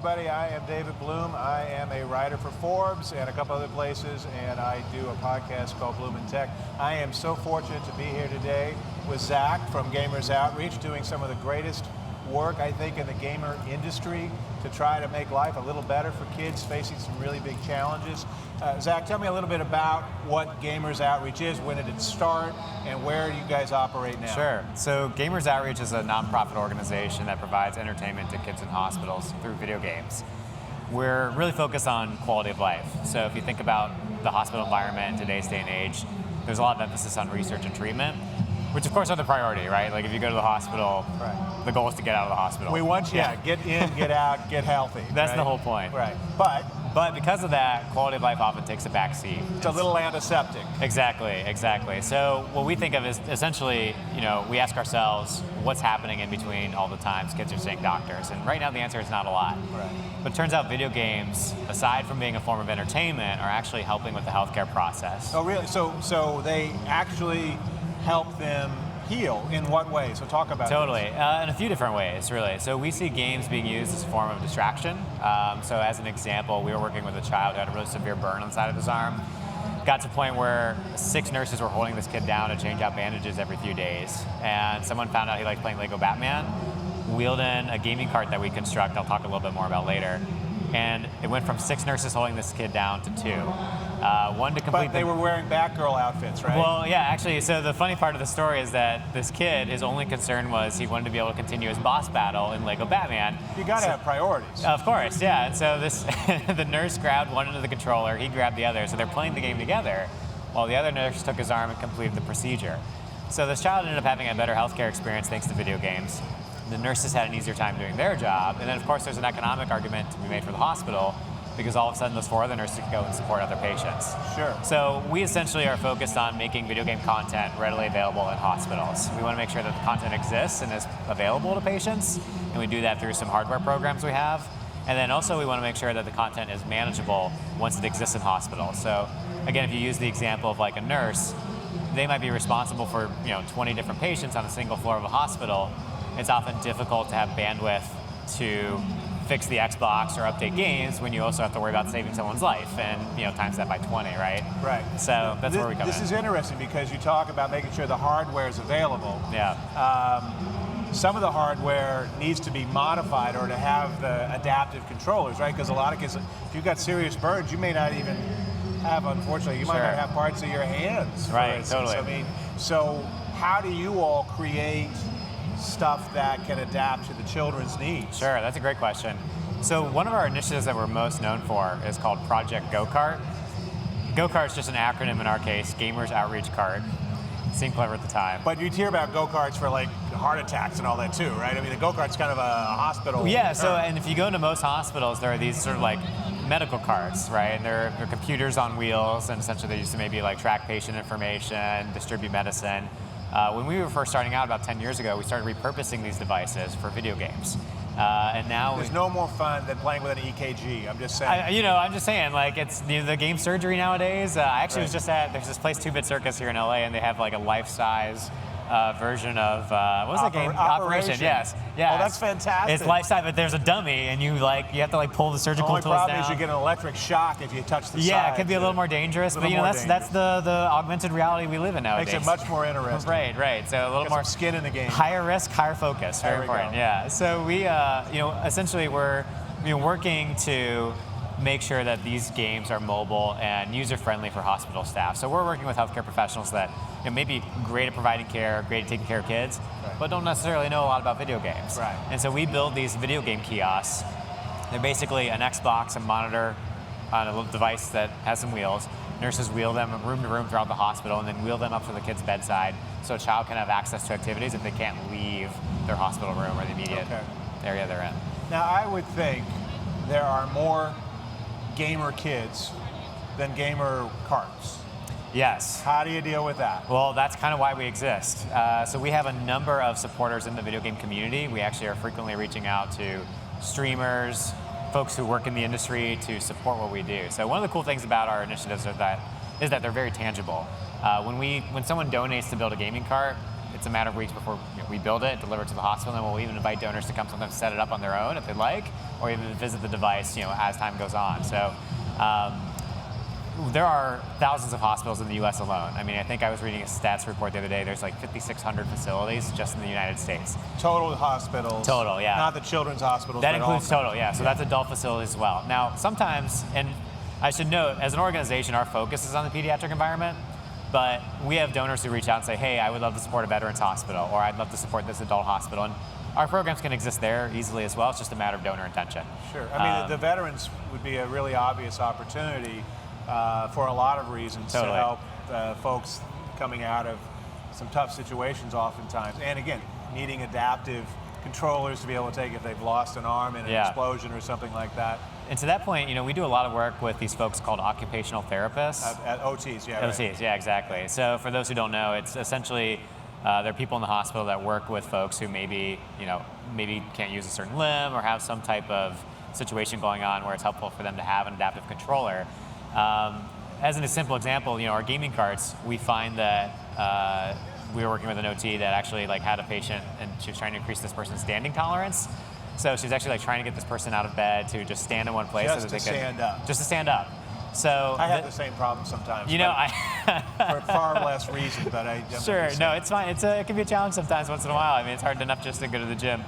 everybody. I am David Bloom. I am a writer for Forbes and a couple other places, and I do a podcast called Bloom in Tech. I am so fortunate to be here today with Zach from Gamers Outreach, doing some of the greatest work, I think, in the gamer industry to try to make life a little better for kids facing some really big challenges. Zach, tell me a little bit about what Gamers Outreach is, when did it start, and where you guys operate now? Sure. So Gamers Outreach is a nonprofit organization that provides entertainment to kids in hospitals through video games. We're really focused on quality of life. So if you think about the hospital environment in today's day and age, there's a lot of emphasis on research and treatment, which of course are the priority, right? Like if you go to the hospital, right, the goal is to get out of the hospital. We want you to get in, get out, get healthy. That's right? the whole point. Right. But because of that, quality of life often takes a back seat. It's a little antiseptic. Exactly. So what we think of is essentially, we ask ourselves what's happening in between all the times kids are seeing doctors. And right now the answer is not a lot. Right. But it turns out video games, aside from being a form of entertainment, are actually helping with the healthcare process. Oh, really? So they actually help them heal in what way? So talk about Totally, in a few different ways, really. So we see games being used as a form of distraction. So as an example, we were working with a child who had a really severe burn on the side of his arm. Got to a point where 6 nurses were holding this kid down to change out bandages every few days. And someone found out he liked playing Lego Batman, wheeled in a gaming cart that we construct, I'll talk a little bit more about later. And it went from 6 nurses holding this kid down to 2. One to complete. But they were wearing Batgirl outfits, right? Well, yeah, actually. So the funny part of the story is that this kid, his only concern was he wanted to be able to continue his boss battle in Lego Batman. You got to have priorities. Of course, yeah. And so the nurse grabbed one end of the controller, he grabbed the other. So they're playing the game together, while the other nurse took his arm and completed the procedure. So this child ended up having a better healthcare experience thanks to video games. The nurses had an easier time doing their job. And then, of course, there's an economic argument to be made for the hospital, because all of a sudden those 4 other nurses can go and support other patients. Sure. So we essentially are focused on making video game content readily available in hospitals. We want to make sure that the content exists and is available to patients, and we do that through some hardware programs we have. And then also we want to make sure that the content is manageable once it exists in hospitals. So again, if you use the example of like a nurse, they might be responsible for 20 different patients on a single floor of a hospital. It's often difficult to have bandwidth to fix the Xbox or update games when you also have to worry about saving someone's life, and times that by 20, right? Right. So that's where we come in. This is interesting because you talk about making sure the hardware is available. Yeah. Some of the hardware needs to be modified or to have the adaptive controllers, right? Because a lot of kids, if you've got serious burns, you may not even have, unfortunately, you might not have parts of your hands. Right, totally. I mean, so how do you all create stuff that can adapt to the children's needs? Sure, that's a great question. So one of our initiatives that we're most known for is called Project Go-Kart. Go-Kart is just an acronym in our case, Gamers Outreach Kart. It seemed clever at the time. But you'd hear about go-karts for like heart attacks and all that too, right? I mean, the go-kart's kind of a hospital. Yeah, so and if you go into most hospitals, there are these sort of like medical carts, right? And they're computers on wheels, and essentially they used to maybe like track patient information, distribute medicine. When we were first starting out about 10 years ago, we started repurposing these devices for video games. And now there's no more fun than playing with an EKG. I'm just saying. I'm just saying, like it's the game surgery nowadays. I actually was just there's this place 2-Bit Circus here in LA, and they have like a life-size version of what was that game? Operation. Yes. Oh, that's fantastic. It's life-size, but there's a dummy, and you have to pull the surgical tools down. The only problem is you get an electric shock if you touch the side. Yeah, it can be a little more dangerous, but that's the augmented reality we live in nowadays. Makes it much more interesting. Right. So a little more skin in the game. Higher risk, higher focus. Very important. Yeah. So we, essentially we're working to make sure that these games are mobile and user-friendly for hospital staff. So we're working with healthcare professionals that may be great at providing care, great at taking care of kids, but don't necessarily know a lot about video games. Right. And so we build these video game kiosks. They're basically an Xbox, a monitor on a little device that has some wheels. Nurses wheel them room to room throughout the hospital and then wheel them up to the kid's bedside so a child can have access to activities if they can't leave their hospital room or the immediate area they're in. Now, I would think there are more gamer kids than gamer carts. Yes. How do you deal with that? Well, that's kind of why we exist. So we have a number of supporters in the video game community. We actually are frequently reaching out to streamers, folks who work in the industry to support what we do. So one of the cool things about our initiatives is that they're very tangible. When someone donates to build a gaming cart, it's a matter of weeks before we build it, deliver it to the hospital, and we'll even invite donors to come sometimes set it up on their own if they'd like, or even visit the device as time goes on. So there are thousands of hospitals in the U.S. alone. I mean, I think I was reading a stats report the other day. There's like 5,600 facilities just in the United States. Total hospitals. Total, yeah. Not the children's hospitals. That includes total, yeah. So that's adult facilities as well. Now, sometimes, and I should note, as an organization, our focus is on the pediatric environment, but we have donors who reach out and say, hey, I would love to support a veterans hospital, or I'd love to support this adult hospital. And our programs can exist there easily as well. It's just a matter of donor intention. Sure. I mean, the veterans would be a really obvious opportunity for a lot of reasons to help folks coming out of some tough situations oftentimes. And again, needing adaptive controllers to be able to take if they've lost an arm in an explosion or something like that. And to that point, we do a lot of work with these folks called occupational therapists. At OTs, yeah. OTs, right. yeah, exactly. So for those who don't know, it's essentially there are people in the hospital that work with folks who maybe can't use a certain limb or have some type of situation going on where it's helpful for them to have an adaptive controller. As a simple example, our gaming carts, we find that we were working with an OT that actually had a patient and she was trying to increase this person's standing tolerance. So she's actually trying to get this person out of bed to just stand in one place Just so that they to stand up. Just to stand up. So I have the same problem sometimes. For far less reason, but I definitely Sure, see no, it. it's fine. It can be a challenge sometimes once in a while. I mean, it's hard enough just to go to the gym.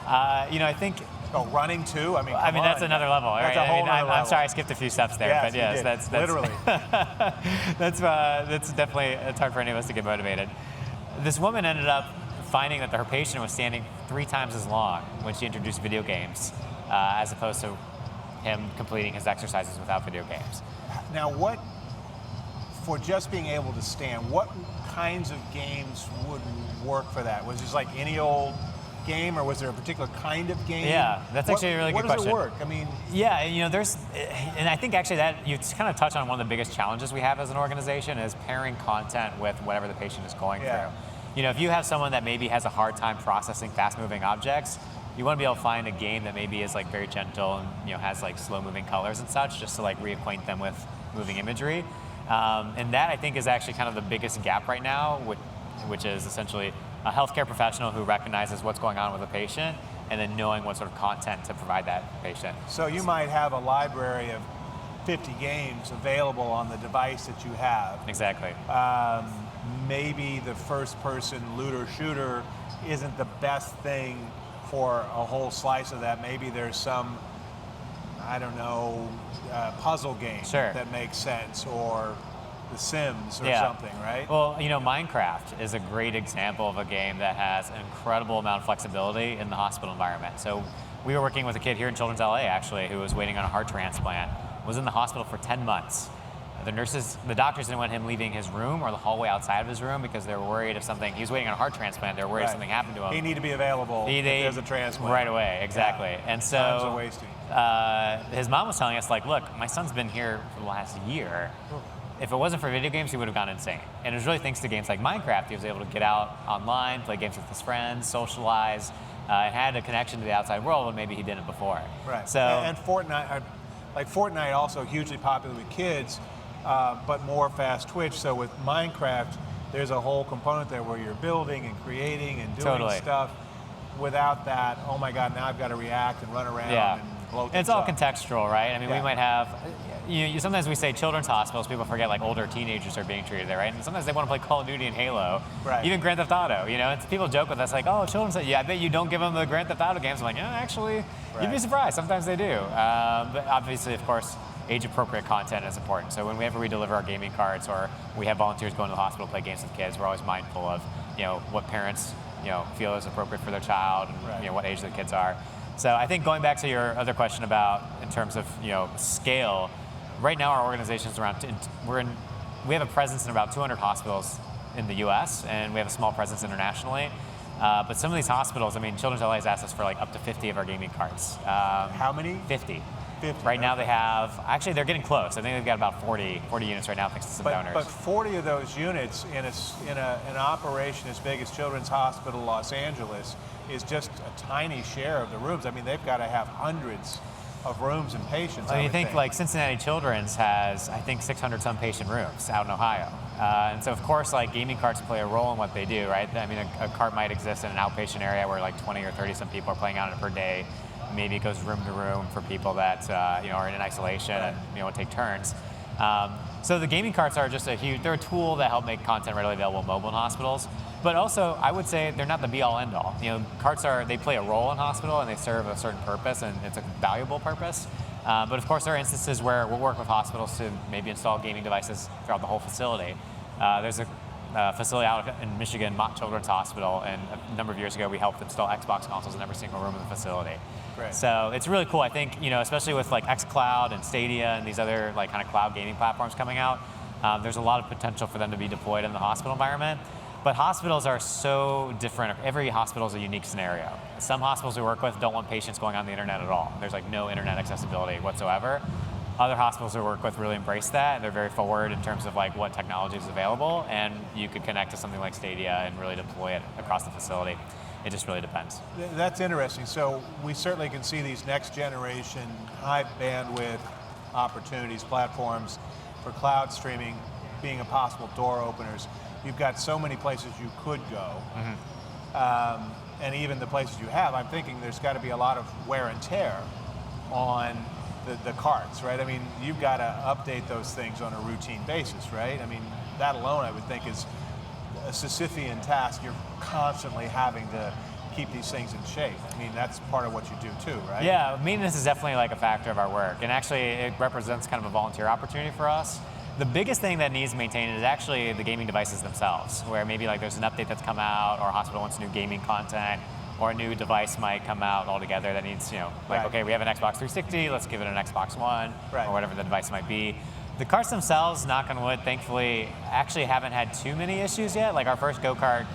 I think. Oh, running too? I mean, that's another level, right? That's a whole I'm level. sorry I skipped a few steps there, Yes, but yes, you did. that's literally. that's definitely, it's hard for any of us to get motivated. This woman ended up finding that her patient was standing 3 times as long when she introduced video games, as opposed to him completing his exercises without video games. Now, for just being able to stand, what kinds of games would work for that? Was it just like any old game, or was there a particular kind of game? Yeah, that's actually a really good question. What does it work? I mean, yeah, and I think actually that you kind of touch on one of the biggest challenges we have as an organization is pairing content with whatever the patient is going through. If you have someone that maybe has a hard time processing fast-moving objects, you want to be able to find a game that maybe is very gentle and has slow-moving colors and such, just to reacquaint them with moving imagery. And that I think is actually kind of the biggest gap right now, which is essentially a healthcare professional who recognizes what's going on with a patient and then knowing what sort of content to provide that patient. So you might have a library of 50 games available on the device that you have. Exactly. Maybe the first-person looter shooter isn't the best thing for a whole slice of that. Maybe there's some, I don't know, puzzle game that makes sense, or The Sims or something, right? Well, Minecraft is a great example of a game that has an incredible amount of flexibility in the hospital environment. So we were working with a kid here in Children's LA, actually, who was waiting on a heart transplant, was in the hospital for 10 months. The doctors didn't want him leaving his room or the hallway outside of his room because they were worried he was waiting on a heart transplant, they were worried if something happened to him. He needed to be available if there's a transplant. Right away, exactly. Yeah. And so times are wasting. His mom was telling us, look, my son's been here for the last year. If it wasn't for video games, he would have gone insane. And it was really thanks to games like Minecraft, he was able to get out online, play games with his friends, socialize, and had a connection to the outside world when maybe he didn't before. Right. So, and Fortnite also hugely popular with kids, but more fast twitch. So with Minecraft, there's a whole component there where you're building and creating and doing stuff. Without that, oh my God, now I've got to react and run around and blow things it's all up. contextual, right? I mean, we might have, sometimes we say children's hospitals, people forget older teenagers are being treated there, right? And sometimes they want to play Call of Duty and Halo, even Grand Theft Auto, people joke with us children's, I bet you don't give them the Grand Theft Auto games. I'm actually, you'd be surprised, sometimes they do. But obviously, of course, age-appropriate content is important. So whenever we deliver our gaming cards or we have volunteers going to the hospital to play games with kids, we're always mindful of, what parents, feel is appropriate for their child and, what age the kids are. So I think going back to your other question about, in terms of, scale, right now our organization is we have a presence in about 200 hospitals in the US, and we have a small presence internationally. But some of these hospitals, Children's LA has asked us for up to 50 of our gaming cards. How many? 50. 50. Right now they have, actually they're getting close. I think they've got about 40 units right now thanks to some donors. But 40 of those units in an operation as big as Children's Hospital Los Angeles is just a tiny share of the rooms. They've got to have hundreds of rooms and patients. Well, I you would think like Cincinnati Children's has, I think, 600 some patient rooms out in Ohio. And so of course like gaming carts play a role in what they do, right? I mean, a cart might exist in an outpatient area where like 20 or 30 some people are playing on it per day. Maybe it goes room to room for people that are in isolation and take turns. So the gaming carts are just they're a tool that help make content readily available in mobile in hospitals. But also, I would say they're not the be-all, end-all. Carts they play a role in hospital and they serve a certain purpose, and it's a valuable purpose. But of course, there are instances where we'll work with hospitals to maybe install gaming devices throughout the whole facility. There's a facility out in Michigan, Mott Children's Hospital, and a number of years ago, we helped install Xbox consoles in every single room of the facility. Great. So it's really cool. I think, especially with like xCloud and Stadia and these other like kind of cloud gaming platforms coming out, there's a lot of potential for them to be deployed in the hospital environment. But hospitals are so different. Every hospital is a unique scenario. Some hospitals we work with don't want patients going on the internet at all. There's like no internet accessibility whatsoever. Other hospitals we work with really embrace that. They're very forward in terms of like what technology is available, and you could connect to something like Stadia and really deploy it across the facility. It just really depends. That's interesting. So we certainly can see these next generation high bandwidth opportunities, platforms for cloud streaming being a possible door openers. You've got so many places you could go. And even the places you have, I'm thinking there's got to be a lot of wear and tear on the carts, right? I mean, you've got to update those things on a routine basis, right? I mean, that alone I would think is a Sisyphean task. You're constantly having to keep these things in shape. I mean, that's part of what you do too, right? Yeah, maintenance is definitely like a factor of our work, and actually it represents kind of a volunteer opportunity for us. The biggest thing that needs maintained is actually the gaming devices themselves, where maybe like there's an update that's come out, or a hospital wants new gaming content, or a new device might come out altogether that needs, okay, we have an Xbox 360, let's give it an Xbox One, or whatever the device might be. The carts themselves, knock on wood, thankfully, actually haven't had too many issues yet. Like our first go-kart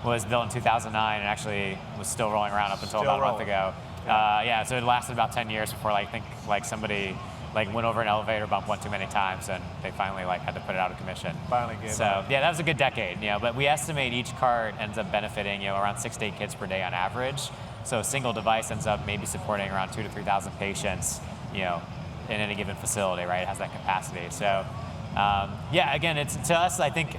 was built in 2009 and actually was still rolling around up until about a month ago. So it lasted about 10 years before somebody went over an elevator bump one too many times, and they finally had to put it out of commission. Finally gave So up. yeah, that was a good decade. But we estimate each cart ends up benefiting around 6 to 8 kids per day on average. So a single device ends up maybe supporting around 2,000 to 3,000 patients, in any given facility, right? It has that capacity. So again, it's to us. I think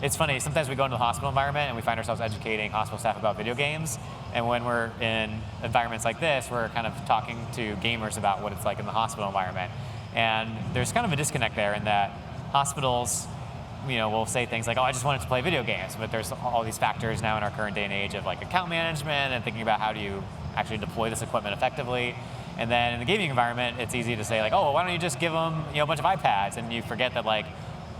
it's funny. Sometimes we go into the hospital environment and we find ourselves educating hospital staff about video games. And when we're in environments like this, we're kind of talking to gamers about what it's like in the hospital environment. And there's kind of a disconnect there in that hospitals, will say things like, oh, I just wanted to play video games. But there's all these factors now in our current day and age of account management and thinking about how do you actually deploy this equipment effectively. And then in the gaming environment, it's easy to say why don't you just give them a bunch of iPads? And you forget that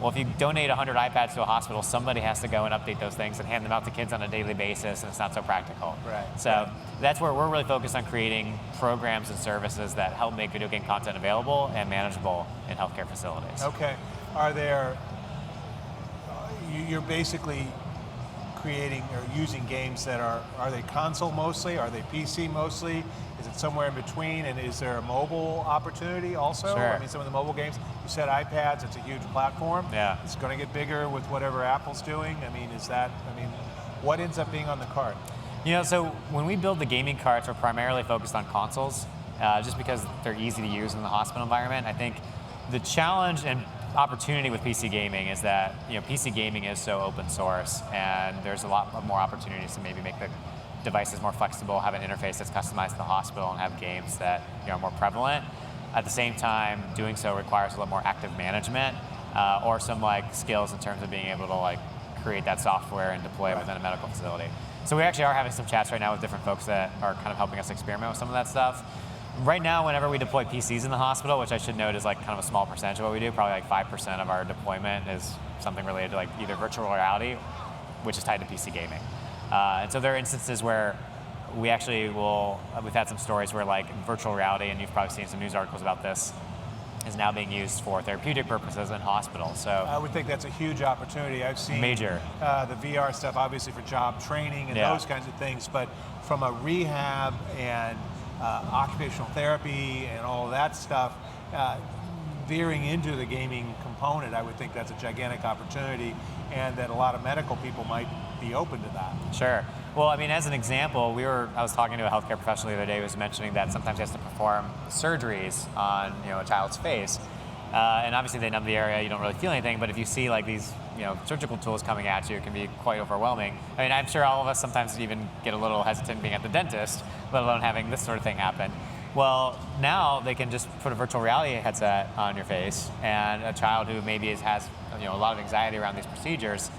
if you donate 100 iPads to a hospital, somebody has to go and update those things and hand them out to kids on a daily basis, and it's not so practical. Right. So that's where we're really focused on creating programs and services that help make video game content available and manageable in healthcare facilities. Okay. Are there, you're basically creating or using games that are they console mostly? Are they PC mostly? Is it somewhere in between? And is there a mobile opportunity also? Sure. I mean, some of the mobile games, you said iPads, it's a huge platform. Yeah. It's going to get bigger with whatever Apple's doing. I mean, what ends up being on the cart? So when we build the gaming carts, we're primarily focused on consoles, just because they're easy to use in the hospital environment. I think the challenge and opportunity with PC gaming is that PC gaming is so open source, and there's a lot more opportunities to maybe make the devices more flexible, have an interface that's customized to the hospital, and have games that are more prevalent. At the same time, doing so requires a little more active management or some skills in terms of being able to create that software and deploy it within a medical facility. So we actually are having some chats right now with different folks that are kind of helping us experiment with some of that stuff. Right now, whenever we deploy PCs in the hospital, which I should note is kind of a small percentage of what we do, probably 5% of our deployment is something related to either virtual reality, which is tied to PC gaming. And so there are instances where we actually we've had some stories where virtual reality, and you've probably seen some news articles about this, is now being used for therapeutic purposes in hospitals. So I would think that's a huge opportunity. I've seen major the VR stuff, obviously for job training and those kinds of things, but from a rehab and occupational therapy and all of that stuff, veering into the gaming component, I would think that's a gigantic opportunity, and that a lot of medical people might be open to that. Sure. Well, I mean, as an example, I was talking to a healthcare professional the other day who was mentioning that sometimes he has to perform surgeries on a child's face. And obviously they numb the area, you don't really feel anything, but if you see like these surgical tools coming at you, it can be quite overwhelming. I mean, I'm sure all of us sometimes even get a little hesitant being at the dentist, let alone having this sort of thing happen. Well, now they can just put a virtual reality headset on your face, and a child who maybe has a lot of anxiety around these procedures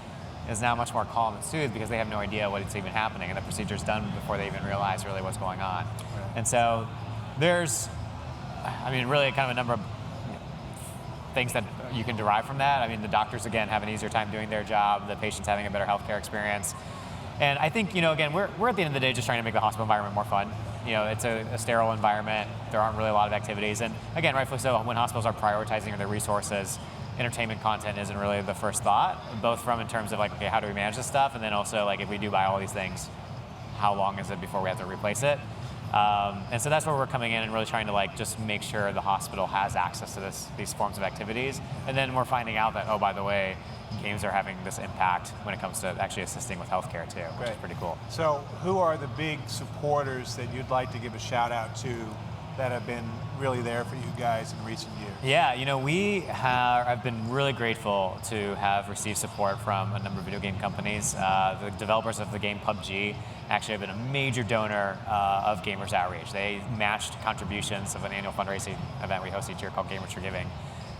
is now much more calm and soothed because they have no idea what it's even happening, and the procedure's done before they even realize really what's going on. Right. And so there's, really kind of a number of things that you can derive from that. I mean, the doctors, again, have an easier time doing their job, the patient's having a better healthcare experience. And I think, again, we're at the end of the day just trying to make the hospital environment more fun. It's a sterile environment. There aren't really a lot of activities. And again, rightfully so, when hospitals are prioritizing their resources, entertainment content isn't really the first thought, both from in terms of like, okay, how do we manage this stuff? And then also like, if we do buy all these things, how long is it before we have to replace it? And so that's where we're coming in and really trying to like just make sure the hospital has access to these forms of activities. And then we're finding out that, oh, by the way, games are having this impact when it comes to actually assisting with healthcare too, which is pretty cool. So who are the big supporters that you'd like to give a shout out to that have been really there for you guys in recent years? Yeah, I've been really grateful to have received support from a number of video game companies. The developers of the game PUBG actually have been a major donor of Gamers Outreach. They matched contributions of an annual fundraising event we host each year called Gamers for Giving.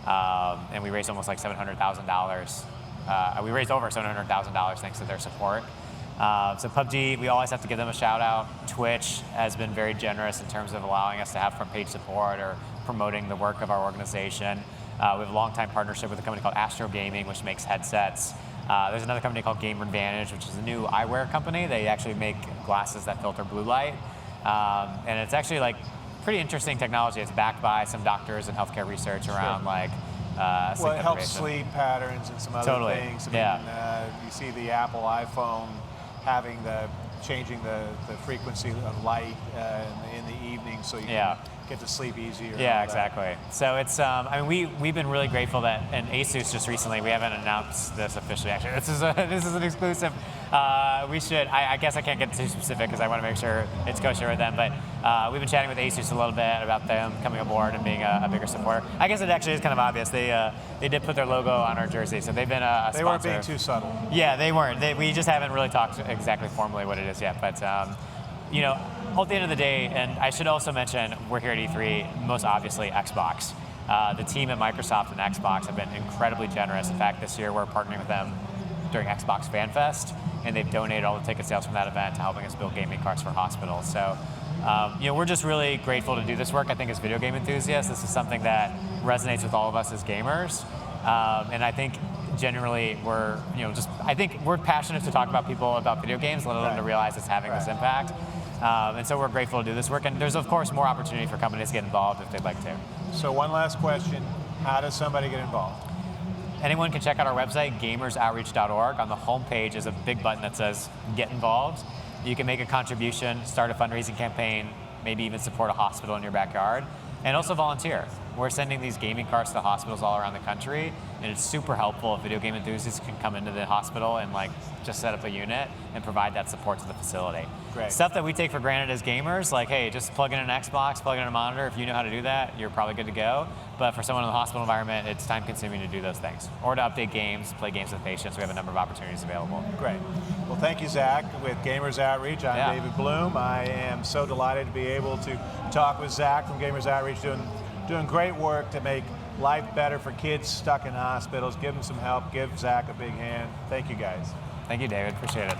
And we raised almost like $700,000. We raised over $700,000 thanks to their support. So PUBG, we always have to give them a shout out. Twitch has been very generous in terms of allowing us to have front page support or promoting the work of our organization. We have a long-time partnership with a company called Astro Gaming, which makes headsets. There's another company called Gamer Advantage, which is a new eyewear company. They actually make glasses that filter blue light. And it's actually like pretty interesting technology. It's backed by some doctors and healthcare research around like well, it helps sleep patterns and some other things. You see the Apple iPhone having changing the frequency of light in the evening so you can get to sleep easier. Yeah, exactly. So it's, we've been really grateful that, and Asus just recently, we haven't announced this officially actually, this is an exclusive. We should, I guess I can't get too specific because I want to make sure it's kosher with them, but we've been chatting with Asus a little bit about them coming aboard and being a bigger supporter. I guess it actually is kind of obvious. They did put their logo on our jersey, so they've been a sponsor. They weren't being too subtle. Yeah, they weren't. We just haven't really talked exactly formally what it is yet, but at the end of the day, and I should also mention, we're here at E3, most obviously Xbox. The team at Microsoft and Xbox have been incredibly generous. In fact, this year we're partnering with them during Xbox Fan Fest, and they've donated all the ticket sales from that event to helping us build gaming carts for hospitals. So, we're just really grateful to do this work. I think as video game enthusiasts, this is something that resonates with all of us as gamers. And I think generally I think we're passionate to talk about video games, let alone to realize it's having this impact. And so we're grateful to do this work. And there's, of course, more opportunity for companies to get involved if they'd like to. So one last question. How does somebody get involved? Anyone can check out our website, gamersoutreach.org. On the homepage is a big button that says Get Involved. You can make a contribution, start a fundraising campaign, maybe even support a hospital in your backyard, and also volunteer. We're sending these gaming carts to hospitals all around the country, and it's super helpful if video game enthusiasts can come into the hospital and just set up a unit and provide that support to the facility. Great. Stuff that we take for granted as gamers, like, hey, just plug in an Xbox, plug in a monitor. If you know how to do that, you're probably good to go. But for someone in the hospital environment, it's time consuming to do those things. Or to update games, play games with patients. We have a number of opportunities available. Great. Well, thank you, Zach, with Gamers Outreach. I'm David Bloom. I am so delighted to be able to talk with Zach from Gamers Outreach, doing great work to make life better for kids stuck in hospitals. Give them some help. Give Zach a big hand. Thank you, guys. Thank you, David. Appreciate it.